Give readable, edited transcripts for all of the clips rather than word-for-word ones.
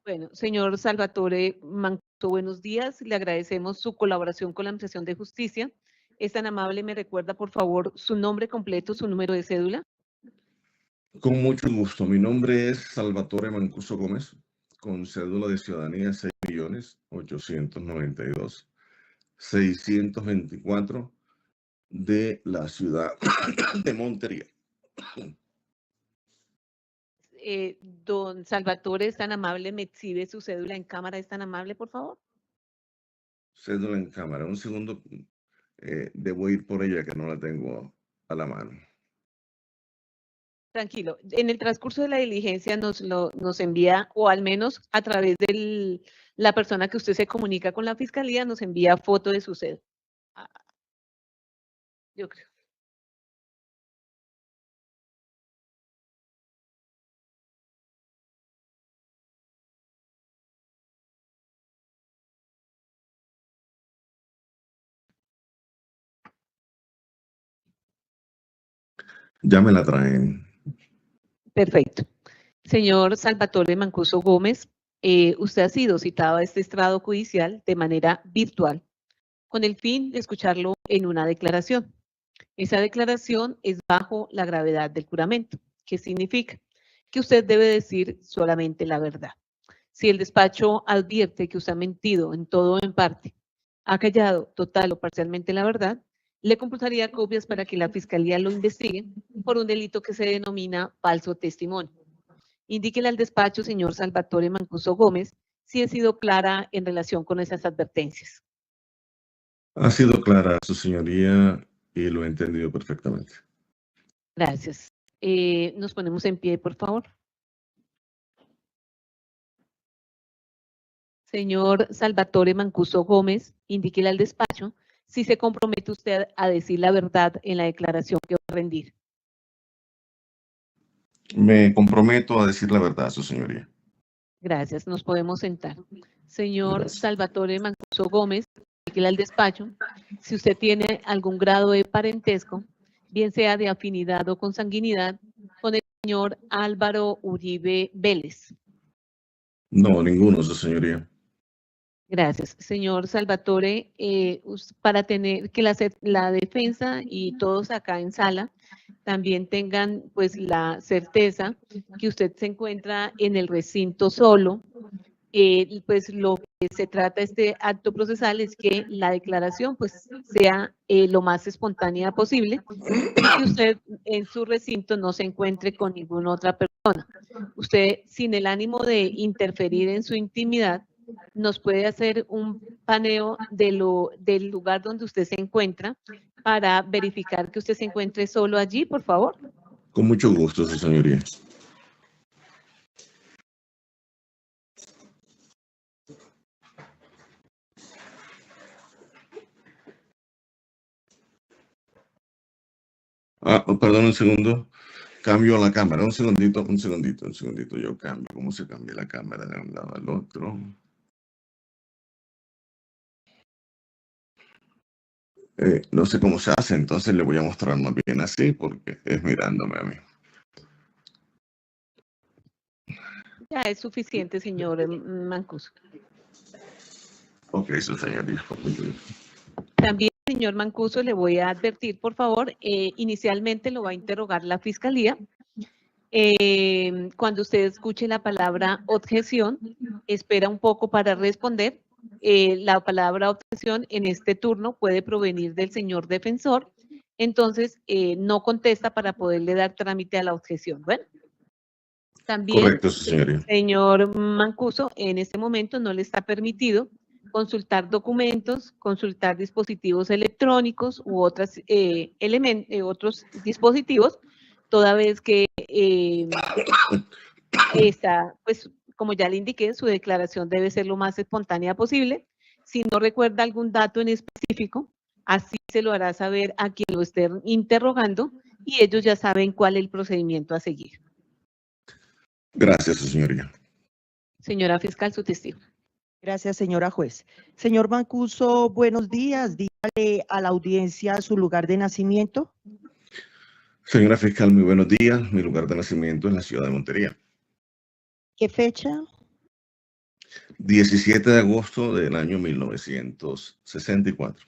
Bueno, señor Salvatore Mancuso, buenos días. Le agradecemos su colaboración con la Administración de Justicia. Es tan amable, me recuerda, por favor, su nombre completo, su número de cédula. Con mucho gusto. Mi nombre es Salvatore Mancuso Gómez, con cédula de ciudadanía 6.892.624 de la ciudad de Montería. Don Salvatore, es tan amable, me exhibe su cédula en cámara, es tan amable, por favor. Cédula en cámara. Un segundo, debo ir por ella que no la tengo a la mano. Tranquilo, en el transcurso de la diligencia nos envía, o al menos a través de la persona que usted se comunica con la fiscalía, nos envía foto de su cédula. Yo creo. Ya me la traen. Perfecto. Señor Salvatore Mancuso Gómez, usted ha sido citado a este estrado judicial de manera virtual con el fin de escucharlo en una declaración. Esa declaración es bajo la gravedad del juramento. ¿Qué significa? Que usted debe decir solamente la verdad. Si el despacho advierte que usted ha mentido en todo o en parte, ha callado total o parcialmente la verdad, le computaría copias para que la fiscalía lo investigue por un delito que se denomina falso testimonio. Indíquele al despacho, señor Salvatore Mancuso Gómez, si he sido clara en relación con esas advertencias. Ha sido clara, su señoría, y lo he entendido perfectamente. Gracias. Nos ponemos en pie, por favor. Señor Salvatore Mancuso Gómez, indíquele al despacho si se compromete usted a decir la verdad en la declaración que va a rendir. Me comprometo a decir la verdad, su señoría. Gracias, nos podemos sentar. Señor Gracias. Salvatore Mancuso Gómez, indíquele al despacho si usted tiene algún grado de parentesco, bien sea de afinidad o consanguinidad, con el señor Álvaro Uribe Vélez. No, ninguno, su señoría. Gracias. Señor Salvatore, para tener que la defensa y todos acá en sala también tengan pues la certeza que usted se encuentra en el recinto solo, pues lo que se trata este acto procesal es que la declaración pues sea lo más espontánea posible y que usted en su recinto no se encuentre con ninguna otra persona. Usted, sin el ánimo de interferir en su intimidad, nos puede hacer un paneo del lugar donde usted se encuentra para verificar que usted se encuentre solo allí, por favor. Con mucho gusto, su señoría. Perdón un segundo. Cambio la cámara. Un segundito. Yo cambio. ¿Cómo se cambia la cámara de un lado al otro? No sé cómo se hace, entonces le voy a mostrar más bien así porque es mirándome a mí. Ya es suficiente, señor Mancuso. Ok, su señoría. También, señor Mancuso, le voy a advertir, por favor, inicialmente lo va a interrogar la fiscalía. Cuando usted escuche la palabra objeción, espera un poco para responder. La palabra objeción en este turno puede provenir del señor defensor, entonces no contesta para poderle dar trámite a la objeción. Bueno, también, Correcto, su señoría. señor Mancuso, en este momento no le está permitido consultar documentos, consultar dispositivos electrónicos u otros dispositivos, toda vez que está, pues, como ya le indiqué, su declaración debe ser lo más espontánea posible. Si no recuerda algún dato en específico, así se lo hará saber a quien lo esté interrogando y ellos ya saben cuál es el procedimiento a seguir. Gracias, su señoría. Señora fiscal, su testigo. Gracias, señora juez. Señor Mancuso, buenos días. Dígale a la audiencia su lugar de nacimiento. Señora fiscal, muy buenos días. Mi lugar de nacimiento es la ciudad de Montería. ¿Qué fecha? 17 de agosto del año 1964.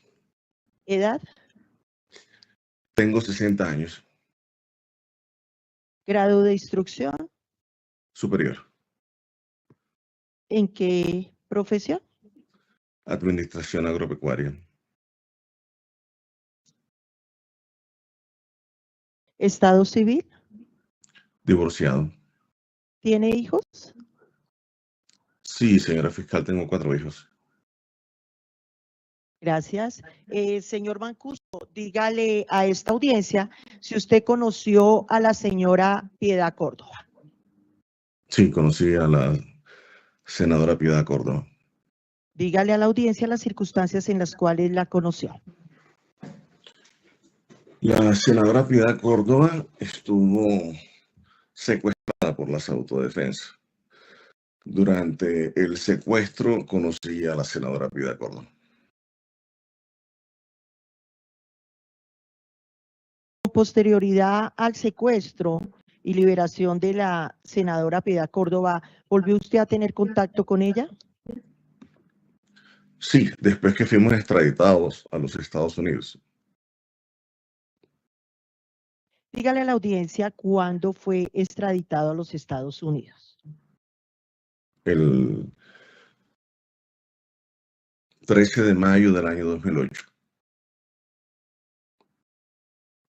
¿Edad? Tengo 60 años. ¿Grado de instrucción? Superior. ¿En qué profesión? Administración agropecuaria. ¿Estado civil? Divorciado. ¿Tiene hijos? Sí, señora fiscal, tengo 4 hijos. Gracias. Señor Mancuso, dígale a esta audiencia si usted conoció a la señora Piedad Córdoba. Sí, conocí a la senadora Piedad Córdoba. Dígale a la audiencia las circunstancias en las cuales la conoció. La senadora Piedad Córdoba estuvo secuestrada por las autodefensas. Durante el secuestro conocí a la senadora Piedad Córdoba. Con posterioridad al secuestro y liberación de la senadora Piedad Córdoba, ¿volvió usted a tener contacto con ella? Sí, después que fuimos extraditados a los Estados Unidos. Dígale a la audiencia cuándo fue extraditado a los Estados Unidos. El 13 de mayo del año 2008.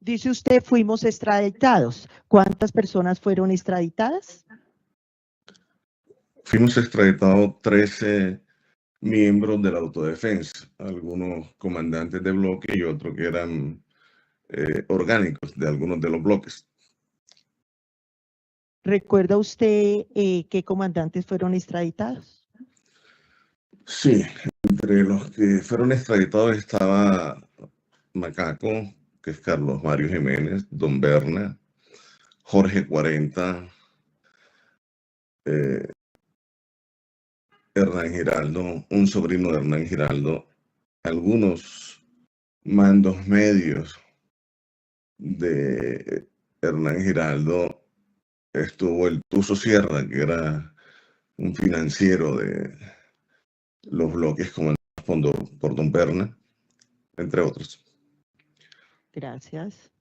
Dice usted, fuimos extraditados. ¿Cuántas personas fueron extraditadas? Fuimos extraditados 13 miembros de la autodefensa, algunos comandantes de bloque y otros que eran orgánicos de algunos de los bloques. ¿Recuerda usted qué comandantes fueron extraditados? Sí, entre los que fueron extraditados estaba Macaco, que es Carlos Mario Jiménez, Don Berna, Jorge 40, Hernán Giraldo, un sobrino de Hernán Giraldo, algunos mandos medios de Hernán Giraldo. Estuvo el Tuzo Sierra, que era un financiero de los bloques comandados por Don Berna, entre otros. Gracias.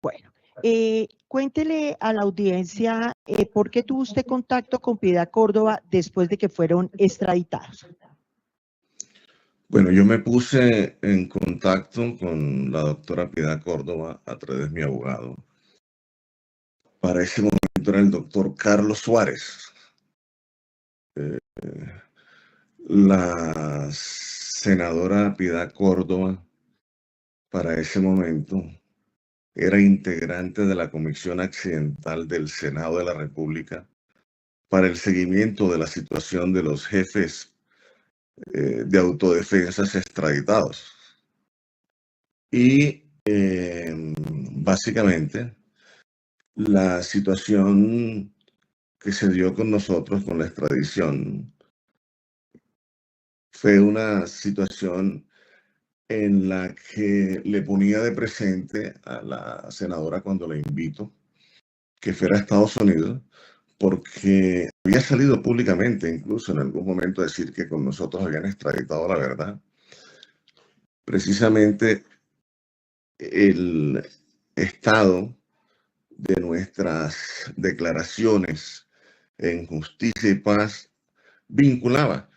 Bueno, cuéntele a la audiencia por qué tuvo usted contacto con Piedad Córdoba después de que fueron extraditados. Bueno, yo me puse en contacto con la doctora Piedad Córdoba a través de mi abogado. Para ese momento era el doctor Carlos Suárez. La senadora Piedad Córdoba, para ese momento, era integrante de la Comisión Accidental del Senado de la República para el seguimiento de la situación de los jefes de autodefensas extraditados. Y básicamente la situación que se dio con nosotros con la extradición fue una situación en la que le ponía de presente a la senadora cuando la invito que fuera a Estados Unidos, porque había salido públicamente incluso en algún momento a decir que con nosotros habían extraditado la verdad. Precisamente el estado de nuestras declaraciones en justicia y paz vinculaba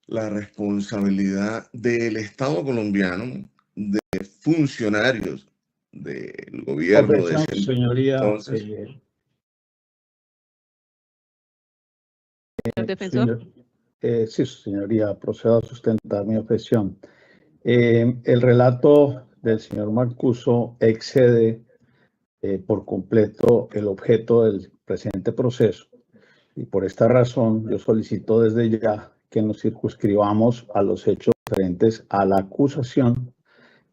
la responsabilidad del Estado colombiano, de funcionarios del gobierno de ese señoría, entonces. Defensor. Sí, señoría, procedo a sustentar mi objeción. El relato del señor Mancuso excede por completo el objeto del presente proceso y por esta razón yo solicito desde ya que nos circunscribamos a los hechos referentes a la acusación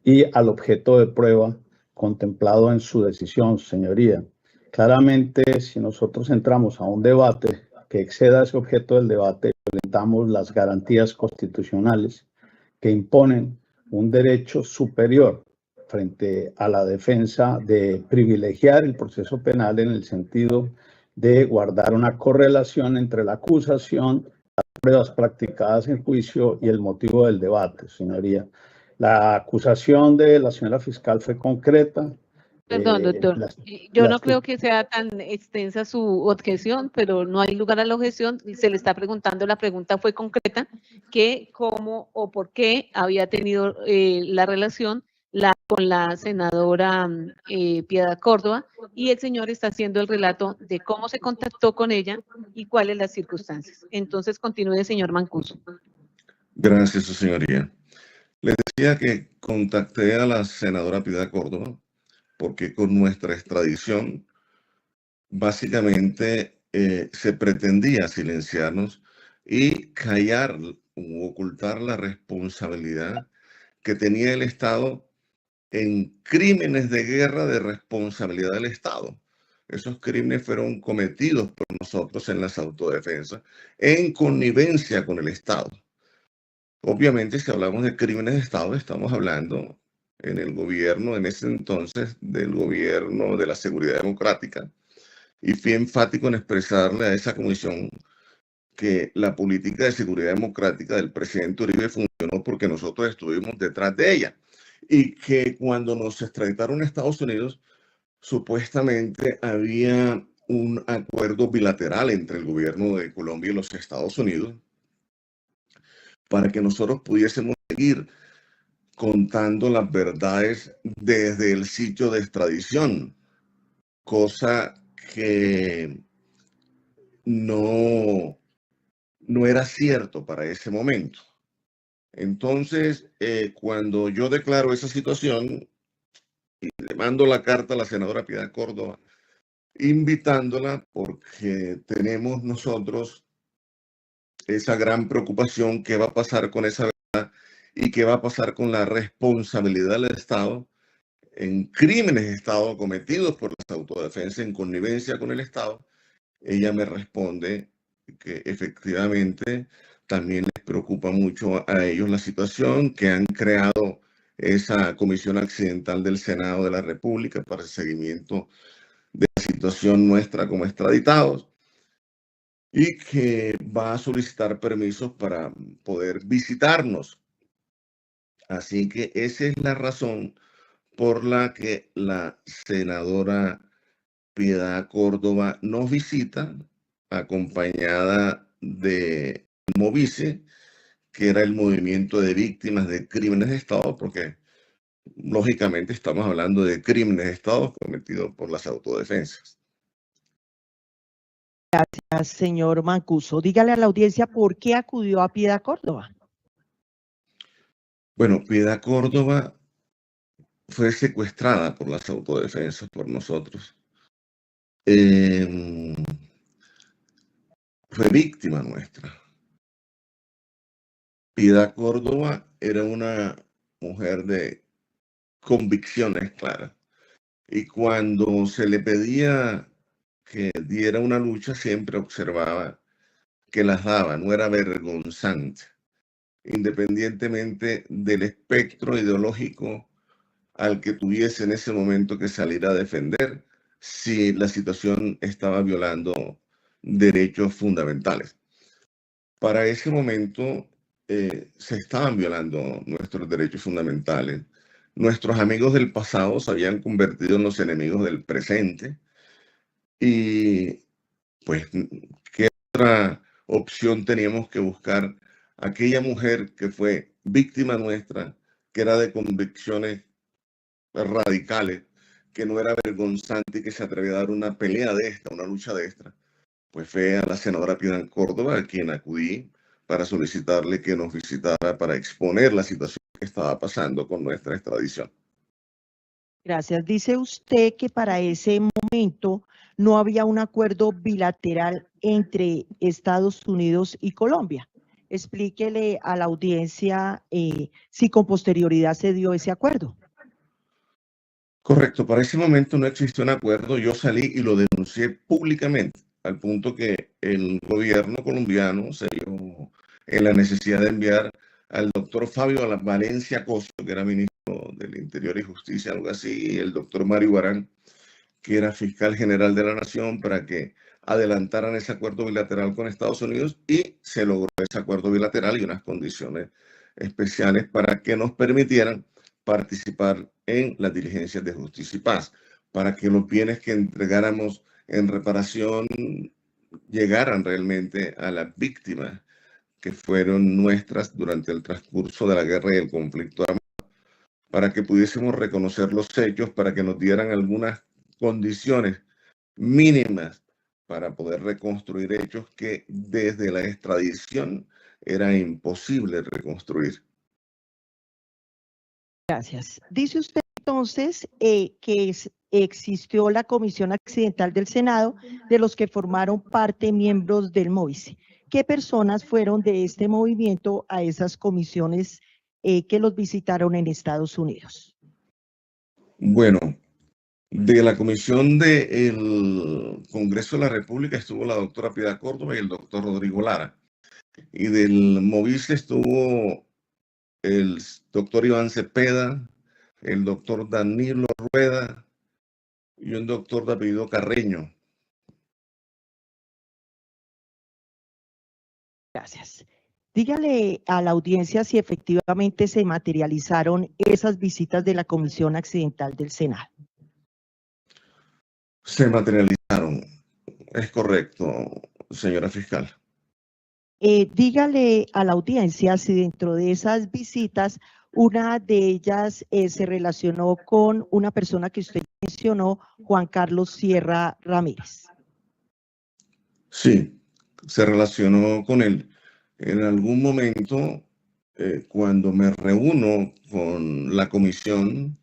y al objeto de prueba contemplado en su decisión, señoría. Claramente, si nosotros entramos a un debate que exceda ese objeto del debate, violentamos las garantías constitucionales que imponen un derecho superior frente a la defensa de privilegiar el proceso penal en el sentido de guardar una correlación entre la acusación, las pruebas practicadas en juicio y el motivo del debate, señoría. La acusación de la señora fiscal fue concreta. Perdón, doctor. Yo no creo que sea tan extensa su objeción, pero no hay lugar a la objeción. Se le está preguntando, la pregunta fue concreta, que cómo o por qué había tenido la relación con la senadora Piedad Córdoba, y el señor está haciendo el relato de cómo se contactó con ella y cuáles las circunstancias. Entonces, continúe, señor Mancuso. Gracias, su señoría. Le decía que contacté a la senadora Piedad Córdoba porque con nuestra extradición básicamente se pretendía silenciarnos y callar o ocultar la responsabilidad que tenía el Estado en crímenes de guerra de responsabilidad del Estado. Esos crímenes fueron cometidos por nosotros en las autodefensas en connivencia con el Estado. Obviamente, si hablamos de crímenes de Estado, estamos hablando en el gobierno, en ese entonces, del gobierno de la seguridad democrática, y fui enfático en expresarle a esa comisión que la política de seguridad democrática del presidente Uribe funcionó porque nosotros estuvimos detrás de ella, y que cuando nos extraditaron a Estados Unidos, supuestamente había un acuerdo bilateral entre el gobierno de Colombia y los Estados Unidos para que nosotros pudiésemos seguir contando las verdades desde el sitio de extradición, cosa que no era cierto para ese momento. Entonces, cuando yo declaro esa situación y le mando la carta a la senadora Piedad Córdoba, invitándola porque tenemos nosotros esa gran preocupación, qué va a pasar con esa verdad y qué va a pasar con la responsabilidad del Estado en crímenes de Estado cometidos por las autodefensas en connivencia con el Estado. Ella me responde que efectivamente también les preocupa mucho a ellos la situación, que han creado esa comisión accidental del Senado de la República para el seguimiento de la situación nuestra como extraditados, y que va a solicitar permisos para poder visitarnos. Así que esa es la razón por la que la senadora Piedad Córdoba nos visita, acompañada de Movice, que era el movimiento de víctimas de crímenes de Estado, porque lógicamente estamos hablando de crímenes de Estado cometidos por las autodefensas. Gracias, señor Mancuso. Dígale a la audiencia por qué acudió a Piedad Córdoba. Bueno, Piedad Córdoba fue secuestrada por las autodefensas, por nosotros. Fue víctima nuestra. Piedad Córdoba era una mujer de convicciones claras. Y cuando se le pedía que diera una lucha, siempre observaba que las daba, no era vergonzante, independientemente del espectro ideológico al que tuviese en ese momento que salir a defender si la situación estaba violando derechos fundamentales. Para ese momento se estaban violando nuestros derechos fundamentales. Nuestros amigos del pasado se habían convertido en los enemigos del presente. Y pues, ¿qué otra opción teníamos que buscar? Aquella mujer que fue víctima nuestra, que era de convicciones radicales, que no era vergonzante y que se atrevía a dar una pelea de esta, una lucha de esta, pues fue a la senadora Piedad Córdoba, a quien acudí para solicitarle que nos visitara para exponer la situación que estaba pasando con nuestra extradición. Gracias. Dice usted que para ese momento no había un acuerdo bilateral entre Estados Unidos y Colombia. Explíquele a la audiencia si con posterioridad se dio ese acuerdo. Correcto, para ese momento no existió un acuerdo. Yo salí y lo denuncié públicamente, al punto que el gobierno colombiano se vio en la necesidad de enviar al doctor Fabio Valencia Costo, que era ministro del Interior y Justicia, algo así, y el doctor Mario Barán, que era fiscal general de la Nación, para que adelantaran ese acuerdo bilateral con Estados Unidos, y se logró ese acuerdo bilateral y unas condiciones especiales para que nos permitieran participar en las diligencias de justicia y paz, para que los bienes que entregáramos en reparación llegaran realmente a las víctimas que fueron nuestras durante el transcurso de la guerra y el conflicto armado, para que pudiésemos reconocer los hechos, para que nos dieran algunas condiciones mínimas para poder reconstruir hechos que desde la extradición era imposible reconstruir. Gracias. Dice usted entonces que existió la Comisión Accidental del Senado, de los que formaron parte miembros del MOVICE. ¿Qué personas fueron de este movimiento a esas comisiones que los visitaron en Estados Unidos? Bueno, de la comisión del Congreso de la República estuvo la doctora Piedad Córdoba y el doctor Rodrigo Lara. Y del MOVICE estuvo el doctor Iván Cepeda, el doctor Danilo Rueda y un doctor de apellido Carreño. Gracias. Dígale a la audiencia si efectivamente se materializaron esas visitas de la Comisión Accidental del Senado. Se materializaron. Es correcto, señora fiscal. Dígale a la audiencia si dentro de esas visitas una de ellas se relacionó con una persona que usted mencionó, Juan Carlos Sierra Ramírez. Sí, se relacionó con él. En algún momento, cuando me reúno con la comisión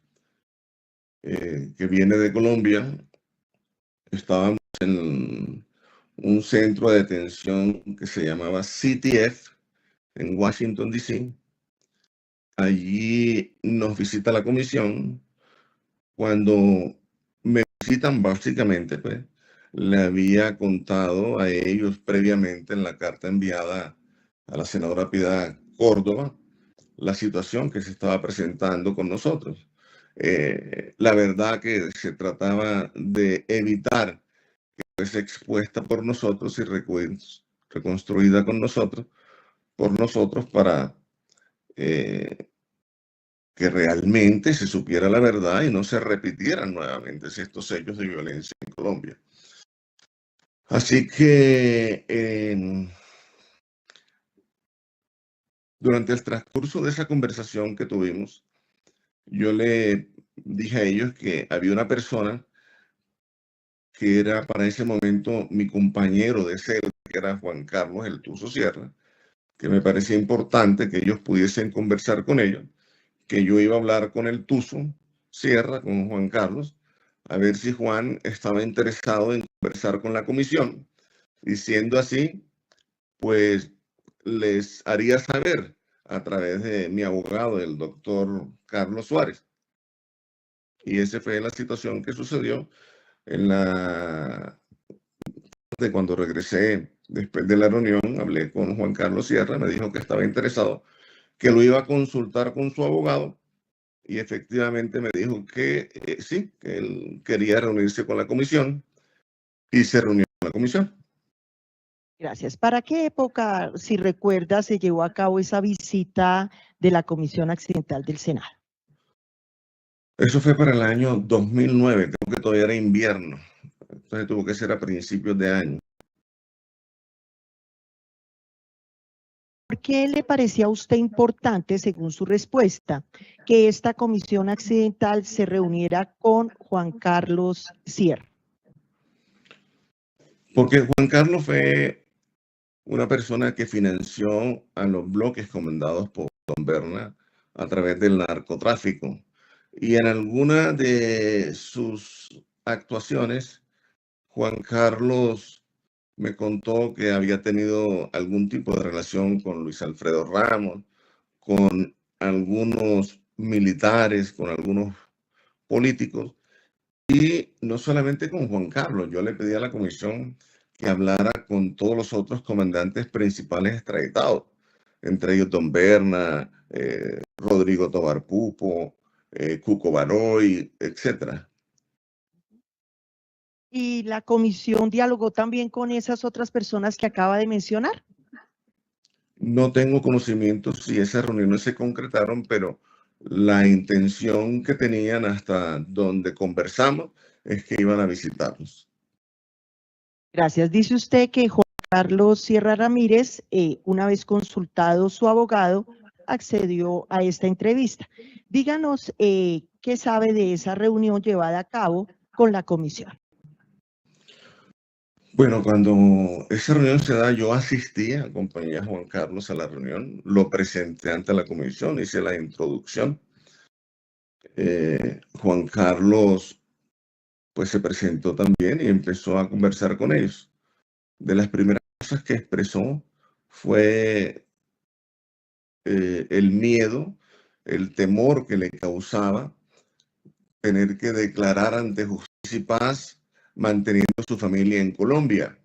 que viene de Colombia, estábamos en un centro de detención que se llamaba CTF en Washington, D.C. Allí nos visita la comisión. Cuando me visitan, básicamente, pues, le había contado a ellos previamente en la carta enviada a la senadora Piedad Córdoba la situación que se estaba presentando con nosotros. La verdad que se trataba de evitar que fuese expuesta por nosotros y reconstruida con nosotros, por nosotros, para que realmente se supiera la verdad y no se repitieran nuevamente estos hechos de violencia en Colombia. Así que durante el transcurso de esa conversación que tuvimos, yo le dije a ellos que había una persona que era para ese momento mi compañero de celda, que era Juan Carlos El Tuzo Sierra, que me parecía importante que ellos pudiesen conversar con ellos, que yo iba a hablar con el Tuzo Sierra, con Juan Carlos, a ver si Juan estaba interesado en conversar con la comisión. Y siendo así, pues les haría saber a través de mi abogado, el doctor Carlos Suárez. Y esa fue la situación que sucedió en cuando regresé después de la reunión. Hablé con Juan Carlos Sierra, me dijo que estaba interesado, que lo iba a consultar con su abogado, y efectivamente me dijo que sí, que él quería reunirse con la comisión, y se reunió con la comisión. Gracias. ¿Para qué época, si recuerda, se llevó a cabo esa visita de la Comisión Accidental del Senado? Eso fue para el año 2009, creo que todavía era invierno, entonces tuvo que ser a principios de año. ¿Por qué le parecía a usted importante, según su respuesta, que esta Comisión Accidental se reuniera con Juan Carlos Sierra? Porque Juan Carlos fue una persona que financió a los bloques comandados por Don Berna a través del narcotráfico. Y en alguna de sus actuaciones, Juan Carlos me contó que había tenido algún tipo de relación con Luis Alfredo Ramos, con algunos militares, con algunos políticos, y no solamente con Juan Carlos. Yo le pedí a la comisión que hablara con todos los otros comandantes principales extraditados, entre ellos Don Berna, Rodrigo Tobar Pupo, Cuco Baroy, etc. ¿Y la comisión dialogó también con esas otras personas que acaba de mencionar? No tengo conocimiento si esas reuniones se concretaron, pero la intención que tenían hasta donde conversamos es que iban a visitarnos. Gracias. Dice usted que Juan Carlos Sierra Ramírez, una vez consultado su abogado, accedió a esta entrevista. Díganos qué sabe de esa reunión llevada a cabo con la comisión. Bueno, cuando esa reunión se da, yo asistí, acompañé a Juan Carlos a la reunión, lo presenté ante la comisión, hice la introducción. Juan Carlos pues se presentó también y empezó a conversar con ellos. De las primeras cosas que expresó fue el miedo, el temor que le causaba tener que declarar ante Justicia y Paz manteniendo su familia en Colombia.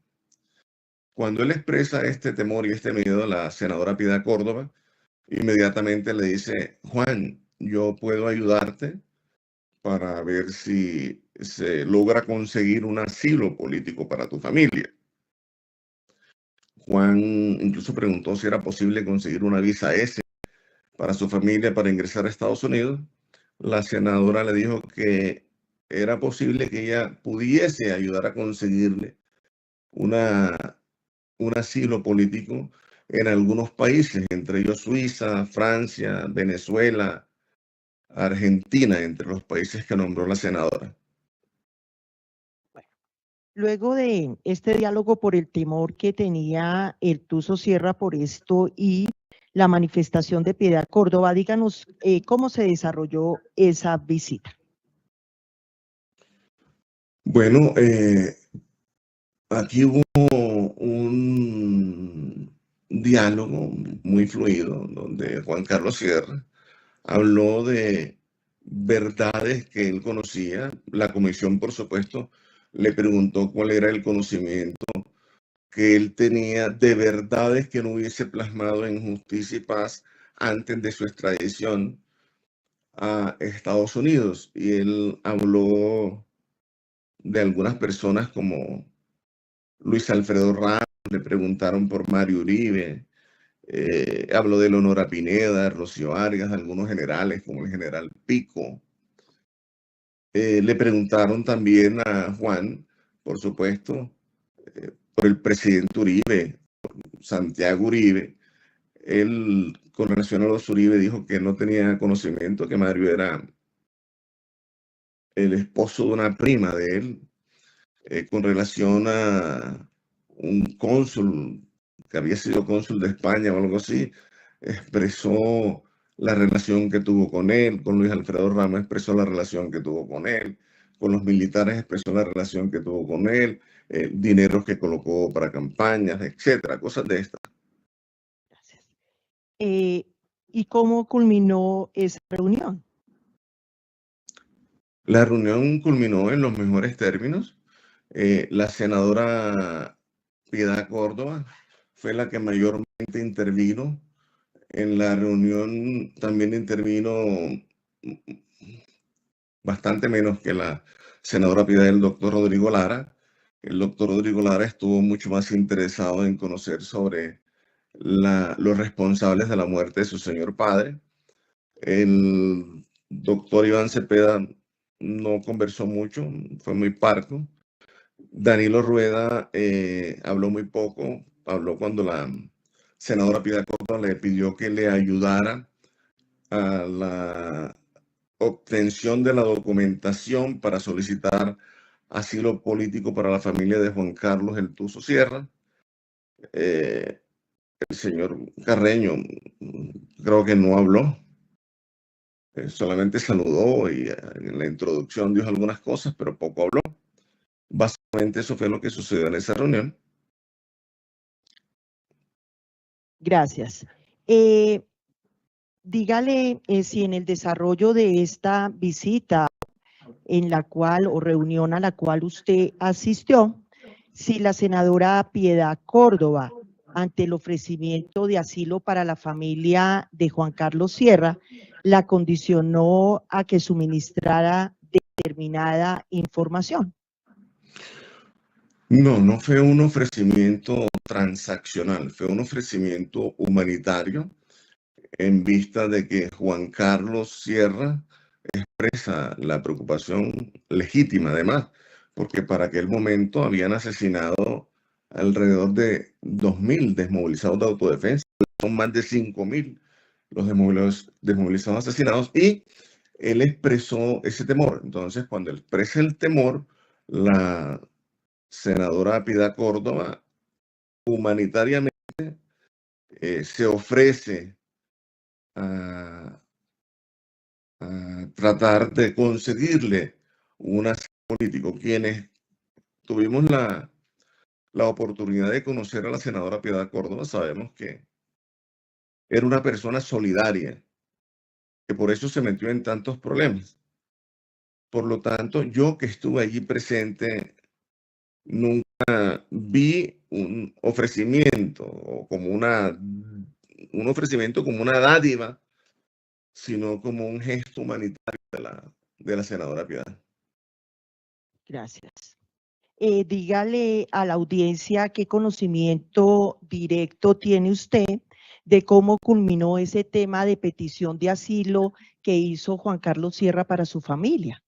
Cuando él expresa este temor y este miedo a la senadora Piedad Córdoba, inmediatamente le dice: Juan, yo puedo ayudarte para ver si se logra conseguir un asilo político para tu familia. Juan incluso preguntó si era posible conseguir una visa S para su familia para ingresar a Estados Unidos. La senadora le dijo que era posible que ella pudiese ayudar a conseguirle un asilo político en algunos países, entre ellos Suiza, Francia, Venezuela, Argentina, entre los países que nombró la senadora. Luego de este diálogo por el temor que tenía el Tuso Sierra por esto y la manifestación de Piedad Córdoba, díganos cómo se desarrolló esa visita. Bueno, aquí hubo un diálogo muy fluido donde Juan Carlos Sierra habló de verdades que él conocía. La comisión, por supuesto, le preguntó cuál era el conocimiento que él tenía de verdades que no hubiese plasmado en Justicia y Paz antes de su extradición a Estados Unidos. Y él habló de algunas personas como Luis Alfredo Ramos, le preguntaron por Mario Uribe, habló de Leonora Pineda, Rocío Vargas, algunos generales como el general Pico. Le preguntaron también a Juan, por supuesto, por el presidente Uribe, Santiago Uribe. Él, con relación a los Uribe, dijo que no tenía conocimiento, que Mario era el esposo de una prima de él. Con relación a un cónsul que había sido cónsul de España o algo así, expresó la relación que tuvo con él. Con Luis Alfredo Ramos expresó la relación que tuvo con él. Con los militares expresó la relación que tuvo con él, dineros que colocó para campañas, etcétera, cosas de estas. Gracias. ¿Y cómo culminó esa reunión? La reunión culminó en los mejores términos. La senadora Piedad Córdoba fue la que mayormente intervino. En la reunión también intervino bastante menos que la senadora Piedad, el doctor Rodrigo Lara. El doctor Rodrigo Lara estuvo mucho más interesado en conocer sobre los responsables de la muerte de su señor padre. El doctor Iván Cepeda no conversó mucho, fue muy parco. Danilo Rueda habló muy poco, habló cuando la senadora Piedad Córdoba le pidió que le ayudara a la obtención de la documentación para solicitar asilo político para la familia de Juan Carlos El Tuso Sierra. El señor Carreño creo que no habló, solamente saludó y en la introducción dijo algunas cosas, pero poco habló. Básicamente eso fue lo que sucedió en esa reunión. Gracias. Dígale si en el desarrollo de esta visita en la cual o reunión a la cual usted asistió, si la senadora Piedad Córdoba, ante el ofrecimiento de asilo para la familia de Juan Carlos Sierra, la condicionó a que suministrara determinada información. No, no fue un ofrecimiento transaccional, fue un ofrecimiento humanitario en vista de que Juan Carlos Sierra expresa la preocupación legítima, además, porque para aquel momento habían asesinado alrededor de 2.000 desmovilizados de autodefensa, son más de 5.000 los desmovilizados asesinados, y él expresó ese temor. Entonces, cuando él expresa el temor, la senadora Piedad Córdoba humanitariamente se ofrece a tratar de conseguirle un asilo político. Quienes tuvimos la oportunidad de conocer a la senadora Piedad Córdoba, sabemos que era una persona solidaria, que por eso se metió en tantos problemas. Por lo tanto, yo que estuve allí presente, nunca vi un ofrecimiento o como un ofrecimiento como una dádiva, sino como un gesto humanitario de la senadora Piedad. Gracias. Dígale a la audiencia qué conocimiento directo tiene usted de cómo culminó ese tema de petición de asilo que hizo Juan Carlos Sierra para su familia.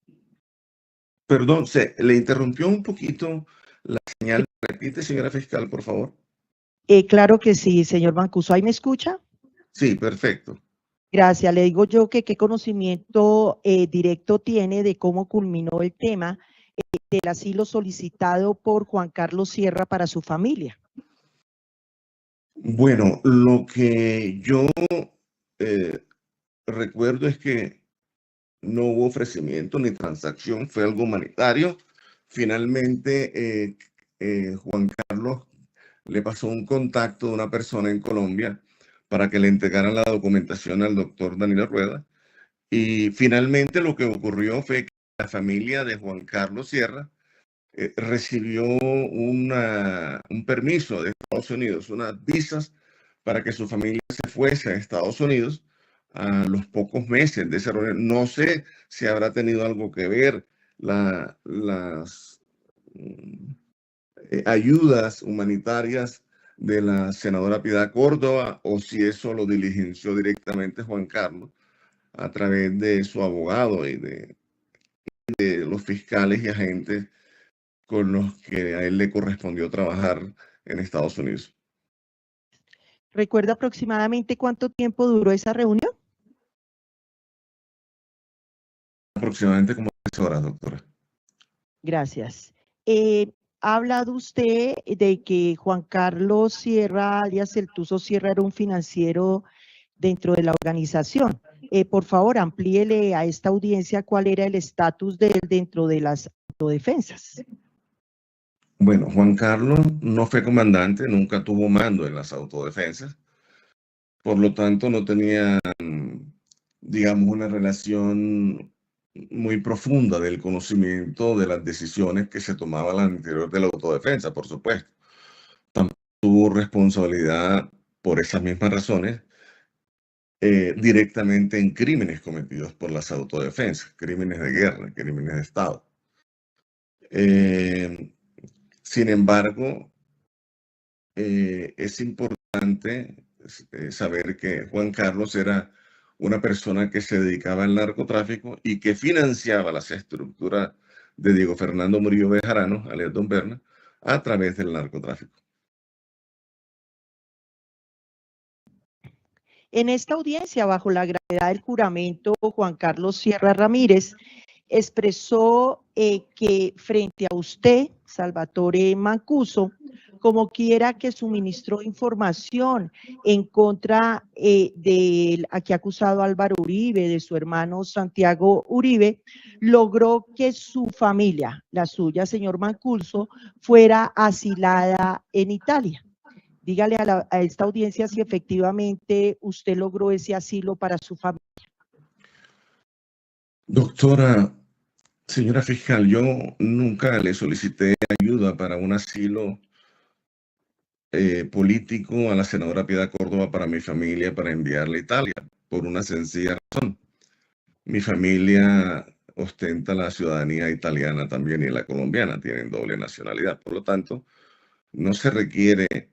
Perdón, se le interrumpió un poquito la señal. Repite, señora fiscal, por favor. Claro que sí, señor Mancuso. ¿Ahí me escucha? Sí, perfecto. Gracias. Le digo yo que qué conocimiento directo tiene de cómo culminó el tema del asilo solicitado por Juan Carlos Sierra para su familia. Bueno, lo que yo recuerdo es que no hubo ofrecimiento ni transacción, fue algo humanitario. Finalmente, Juan Carlos le pasó un contacto de una persona en Colombia para que le entregaran la documentación al doctor Danilo Rueda. Y finalmente lo que ocurrió fue que la familia de Juan Carlos Sierra recibió un permiso de Estados Unidos, unas visas para que su familia se fuese a Estados Unidos a los pocos meses de esa reunión. No sé si habrá tenido algo que ver las ayudas humanitarias de la senadora Piedad Córdoba o si eso lo diligenció directamente Juan Carlos a través de su abogado y de los fiscales y agentes con los que a él le correspondió trabajar en Estados Unidos. ¿Recuerda aproximadamente cuánto tiempo duró esa reunión? Aproximadamente como 3 horas, doctora. Gracias. Ha hablado usted de que Juan Carlos Sierra, alias el Tuzo Sierra, era un financiero dentro de la organización. Por favor, amplíele a esta audiencia cuál era el estatus de él dentro de las autodefensas. Bueno, Juan Carlos no fue comandante, nunca tuvo mando en las autodefensas, por lo tanto no tenía, digamos, una relación muy profunda del conocimiento de las decisiones que se tomaban al interior de la autodefensa, por supuesto. Tampoco tuvo responsabilidad por esas mismas razones directamente en crímenes cometidos por las autodefensas, crímenes de guerra, crímenes de Estado. Sin embargo, es importante saber que Juan Carlos era una persona que se dedicaba al narcotráfico y que financiaba las estructuras de Diego Fernando Murillo Bejarano, alias Don Berna, a través del narcotráfico. En esta audiencia, bajo la gravedad del juramento, Juan Carlos Sierra Ramírez expresó que frente a usted, Salvatore Mancuso, como quiera que suministró información en contra del aquí acusado Álvaro Uribe, de su hermano Santiago Uribe, logró que su familia, la suya, señor Mancuso, fuera asilada en Italia. Dígale a esta audiencia si efectivamente usted logró ese asilo para su familia. Doctora, señora fiscal, yo nunca le solicité ayuda para un asilo político a la senadora Piedad Córdoba para mi familia, para enviarla a Italia, por una sencilla razón. Mi familia ostenta la ciudadanía italiana también y la colombiana, tienen doble nacionalidad. Por lo tanto, no se requiere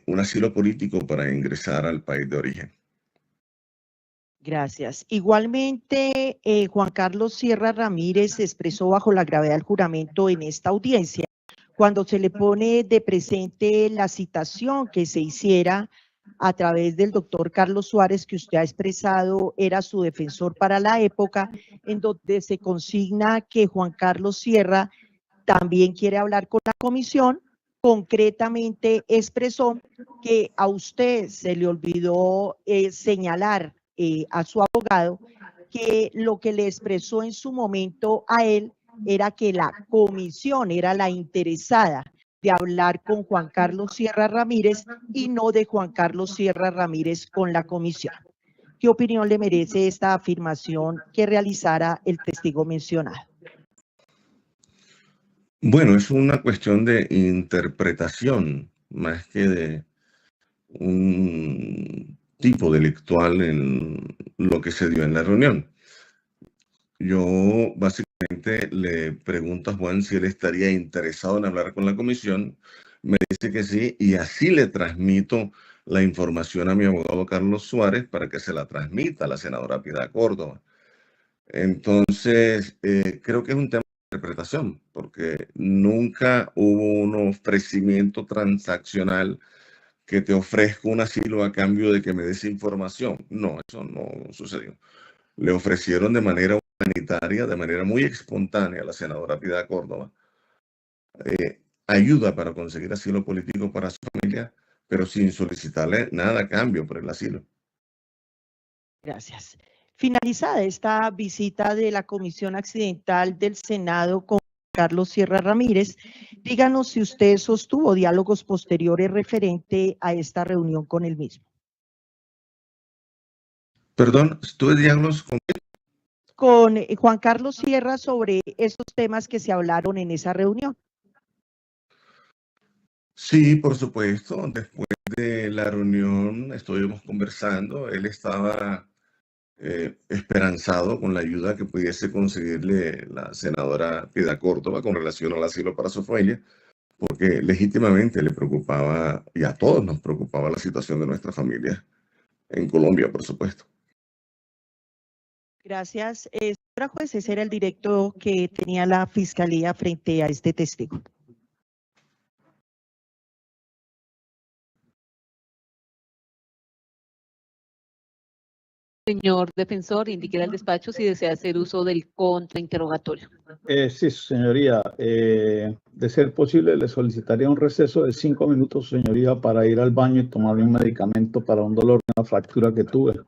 un asilo político para ingresar al país de origen. Gracias. Igualmente, Juan Carlos Sierra Ramírez se expresó bajo la gravedad del juramento en esta audiencia, cuando se le pone de presente la citación que se hiciera a través del doctor Carlos Suárez, que usted ha expresado era su defensor para la época, en donde se consigna que Juan Carlos Sierra también quiere hablar con la comisión. Concretamente expresó que a usted se le olvidó señalar a su abogado que lo que le expresó en su momento a él era que la comisión era la interesada de hablar con Juan Carlos Sierra Ramírez y no de Juan Carlos Sierra Ramírez con la comisión. ¿Qué opinión le merece esta afirmación que realizara el testigo mencionado? Bueno, es una cuestión de interpretación más que de un tipo delictual en lo que se dio en la reunión. Yo básicamente le pregunto a Juan si él estaría interesado en hablar con la comisión. Me dice que sí, y así le transmito la información a mi abogado Carlos Suárez para que se la transmita a la senadora Piedad Córdoba. Entonces, creo que es un tema de interpretación, porque nunca hubo un ofrecimiento transaccional que te ofrezca un asilo a cambio de que me des información. No, eso no sucedió. Le ofrecieron de manera humanitaria, de manera muy espontánea a la senadora Piedad Córdoba, ayuda para conseguir asilo político para su familia, pero sin solicitarle nada a cambio por el asilo. Gracias. Finalizada esta visita de la Comisión Accidental del Senado con Carlos Sierra Ramírez, díganos si usted sostuvo diálogos posteriores referente a esta reunión con él mismo. Perdón, ¿estuve diálogos con él? Con Juan Carlos Sierra sobre estos temas que se hablaron en esa reunión. Sí, por supuesto. Después de la reunión estuvimos conversando. Él estaba esperanzado con la ayuda que pudiese conseguirle la senadora Piedad Córdoba con relación al asilo para su familia, porque legítimamente le preocupaba, y a todos nos preocupaba, la situación de nuestra familia en Colombia, por supuesto. Gracias. Señora juez, ese era el directo que tenía la Fiscalía frente a este testigo. Señor defensor, indique al despacho si desea hacer uso del contrainterrogatorio. Sí, señoría. De ser posible, le solicitaría un receso de 5 minutos, señoría, para ir al baño y tomarme un medicamento para un dolor de una fractura que tuve.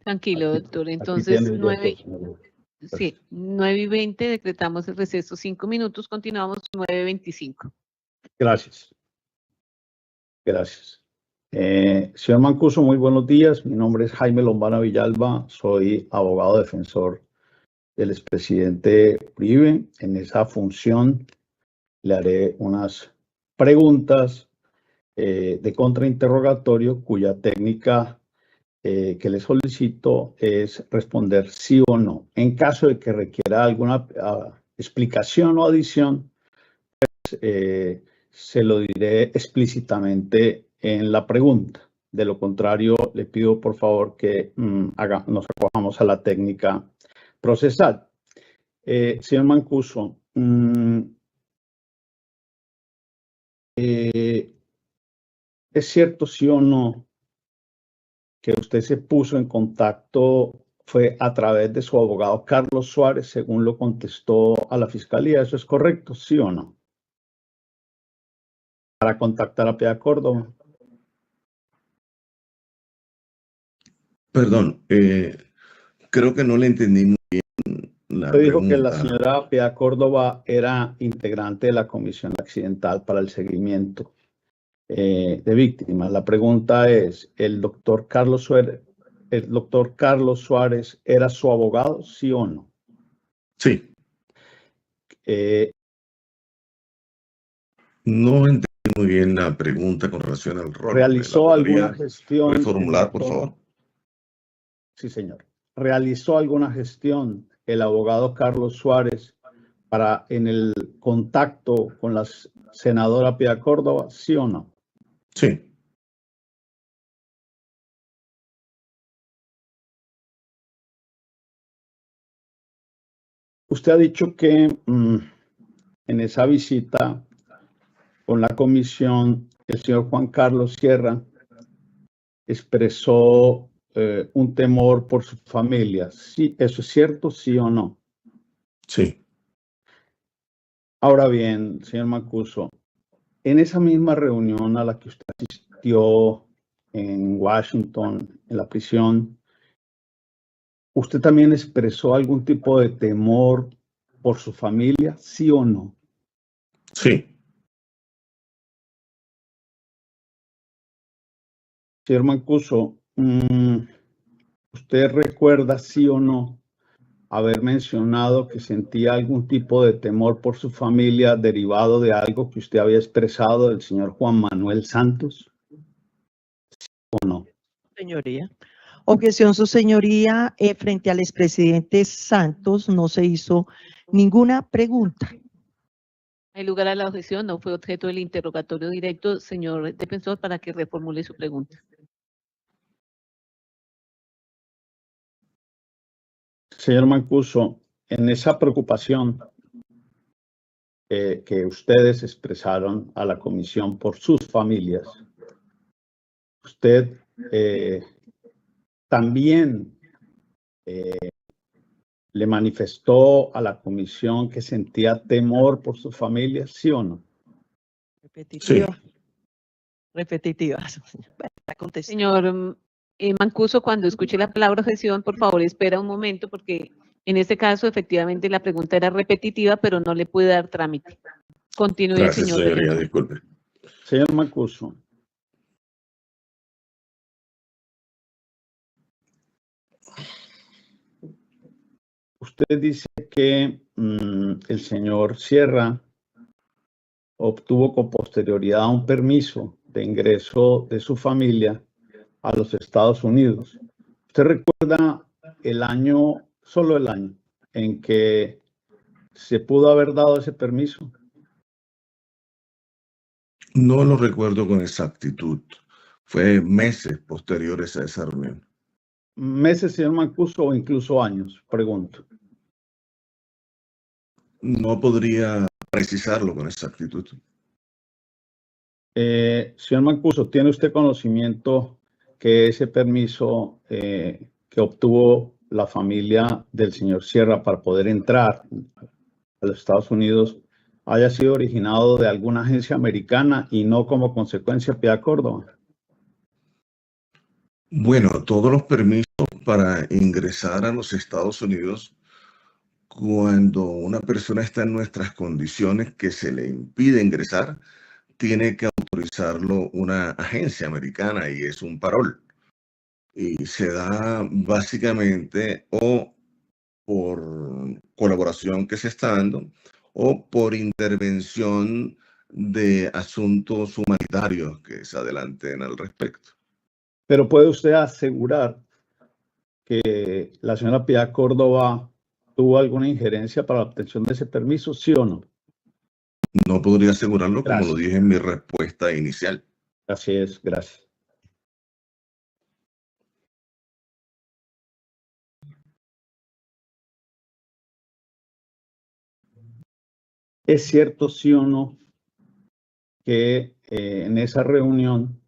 Tranquilo, doctor. Entonces, Aquí tiene el doctor, sí, 9:20, decretamos el receso 5 minutos, continuamos 9:25. Gracias. Gracias. Señor Mancuso, muy buenos días. Mi nombre es Jaime Lombana Villalba, soy abogado defensor del expresidente Uribe. En esa función le haré unas preguntas de contrainterrogatorio cuya técnica que le solicito es responder sí o no. En caso de que requiera alguna explicación o adición, pues, se lo diré explícitamente en la pregunta. De lo contrario, le pido por favor que nos acojamos a la técnica procesal. Señor Mancuso, ¿es cierto sí o no que usted se puso en contacto fue a través de su abogado Carlos Suárez, según lo contestó a la Fiscalía? ¿Eso es correcto, sí o no? Para contactar a Piedad Córdoba. Perdón, creo que no le entendí muy bien la Usted dijo pregunta. que la señora Piedad Córdoba era integrante de la Comisión Accidental para el Seguimiento de Víctimas. La pregunta es, ¿el doctor Carlos Suárez era su abogado, sí o no? Sí. No entendí muy bien la pregunta con relación al rol. ¿Realizó alguna gestión? ¿Puede formular, por favor? Sí, señor. ¿realizó alguna gestión el abogado Carlos Suárez en el contacto con la senadora Piedad Córdoba, sí o no? Sí. Usted ha dicho que en esa visita con la comisión, el señor Juan Carlos Sierra expresó un temor por su familia. ¿Sí, eso es cierto, sí o no? Sí. Ahora bien, señor Mancuso, en esa misma reunión a la que usted asistió en Washington, en la prisión, ¿usted también expresó algún tipo de temor por su familia, sí o no? Sí. Señor Mancuso, ¿usted recuerda, sí o no, haber mencionado que sentía algún tipo de temor por su familia derivado de algo que usted había expresado del señor Juan Manuel Santos? ¿Sí o no? Señoría. Objeción, su señoría, frente al expresidente Santos no se hizo ninguna pregunta. Hay lugar a la objeción, no fue objeto del interrogatorio directo, señor defensor, para que reformule su pregunta. Señor Mancuso, en esa preocupación que ustedes expresaron a la comisión por sus familias, usted también le manifestó a la comisión que sentía temor por sus familias, ¿sí o no? Repetitiva. Sí. Repetitiva. Bueno, la contesté. Señor Mancuso, cuando escuche la palabra objeción, por favor, espera un momento, porque en este caso, efectivamente, la pregunta era repetitiva, pero no le pude dar trámite. Continúe, Gracias, señor señoría. defensor. Disculpe. Señor Mancuso, usted dice que el señor Sierra obtuvo con posterioridad un permiso de ingreso de su familia a los Estados Unidos. ¿Usted recuerda el año, solo el año, en que se pudo haber dado ese permiso? No lo recuerdo con exactitud. Fue meses posteriores a esa reunión. ¿Meses, señor Mancuso, o incluso años? Pregunto. No podría precisarlo con exactitud. Señor Mancuso, ¿tiene usted conocimiento que ese permiso que obtuvo la familia del señor Sierra para poder entrar a los Estados Unidos haya sido originado de alguna agencia americana y no como consecuencia Piedad Córdoba? Bueno, todos los permisos para ingresar a los Estados Unidos, cuando una persona está en nuestras condiciones que se le impide ingresar, tiene que autorizarlo una agencia americana y es un parol. Y se da básicamente o por colaboración que se está dando o por intervención de asuntos humanitarios que se adelanten al respecto. Pero ¿puede usted asegurar que la señora Piedad Córdoba tuvo alguna injerencia para la obtención de ese permiso, sí o no? No podría asegurarlo como lo Gracias. dije en mi respuesta inicial. Así es, gracias. ¿Es cierto, sí o no, que en esa reunión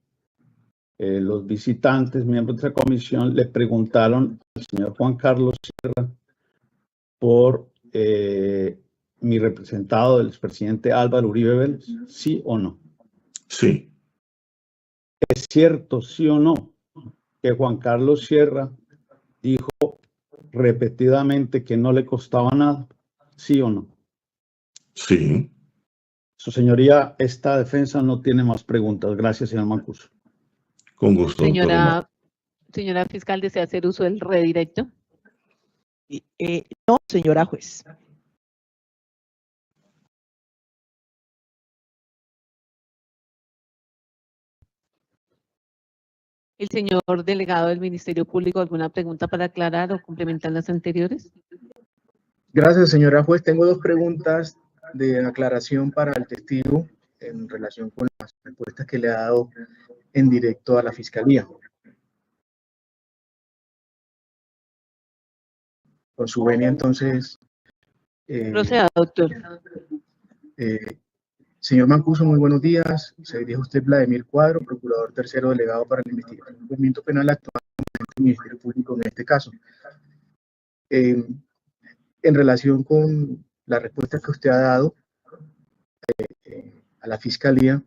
los visitantes, miembros de esa comisión, le preguntaron al señor Juan Carlos Sierra por mi representado, el expresidente Álvaro Uribe Vélez, sí o no? Sí, ¿Es cierto, sí o no, que Juan Carlos Sierra dijo repetidamente que no le costaba nada, sí o no? sí. Su señoría, esta defensa no tiene más preguntas. Gracias, señor Mancuso. Con gusto, doctor Omar. Señora fiscal, ¿desea hacer uso del redirecto? No, señora juez. El señor delegado del Ministerio Público, ¿alguna pregunta para aclarar o complementar las anteriores? Gracias, señora juez. Tengo dos preguntas de aclaración para el testigo en relación con las respuestas que le ha dado en directo a la Fiscalía. Con su venia, entonces... Proceda, doctor. Señor Mancuso, muy buenos días. Se dirige usted Vladimir Cuadro, procurador tercero delegado para la investigación del cumplimiento penal actual del Ministerio Público en este caso. En relación con la respuesta que usted ha dado a la Fiscalía,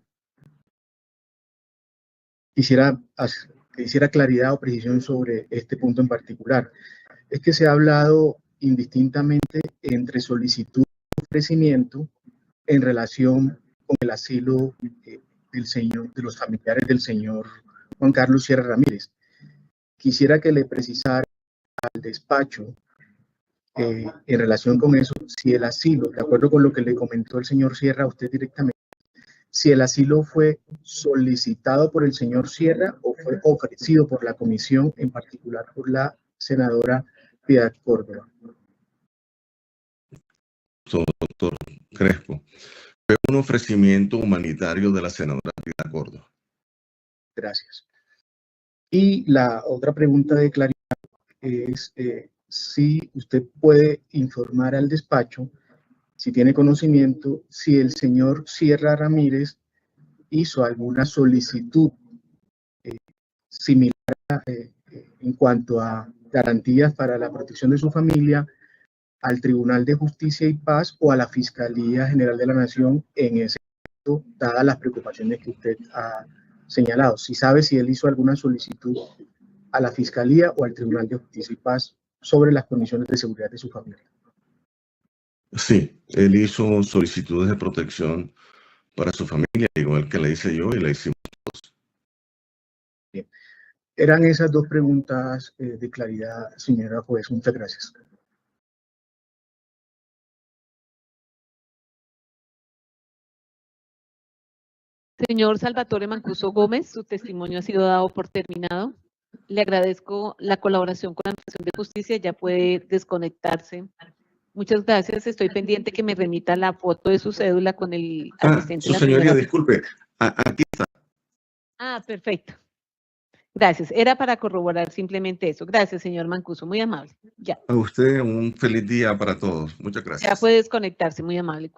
quisiera claridad o precisión sobre este punto en particular. Es que se ha hablado indistintamente entre solicitud y ofrecimiento en relación con el asilo de los familiares del señor Juan Carlos Sierra Ramírez. Quisiera que le precisara al despacho en relación con eso, si el asilo, de acuerdo con lo que le comentó el señor Sierra a usted directamente, si el asilo fue solicitado por el señor Sierra o fue ofrecido por la comisión, en particular por la senadora Piedad Córdoba. Doctor Crespo, fue un ofrecimiento humanitario de la senadora Piedad Córdoba. Gracias. Y la otra pregunta de claridad es si usted puede informar al despacho, si tiene conocimiento, si el señor Sierra Ramírez hizo alguna solicitud similar en cuanto a garantías para la protección de su familia al Tribunal de Justicia y Paz o a la Fiscalía General de la Nación en ese momento, dadas las preocupaciones que usted ha señalado. Si sabe si él hizo alguna solicitud a la Fiscalía o al Tribunal de Justicia y Paz sobre las condiciones de seguridad de su familia. Sí, él hizo solicitudes de protección para su familia, igual que la hice yo y la hicimos todos. Bien. Eran esas dos preguntas de claridad, señora juez. Muchas gracias. Señor Salvatore Mancuso Gómez, su testimonio ha sido dado por terminado. Le agradezco la colaboración con la Administración de Justicia, ya puede desconectarse. Muchas gracias, estoy pendiente que me remita la foto de su cédula con el asistente. Su señoría, disculpe, aquí está. Perfecto. Gracias, era para corroborar simplemente eso. Gracias, señor Mancuso, muy amable. Ya. A usted un feliz día para todos. Muchas gracias. Ya puede desconectarse, muy amable.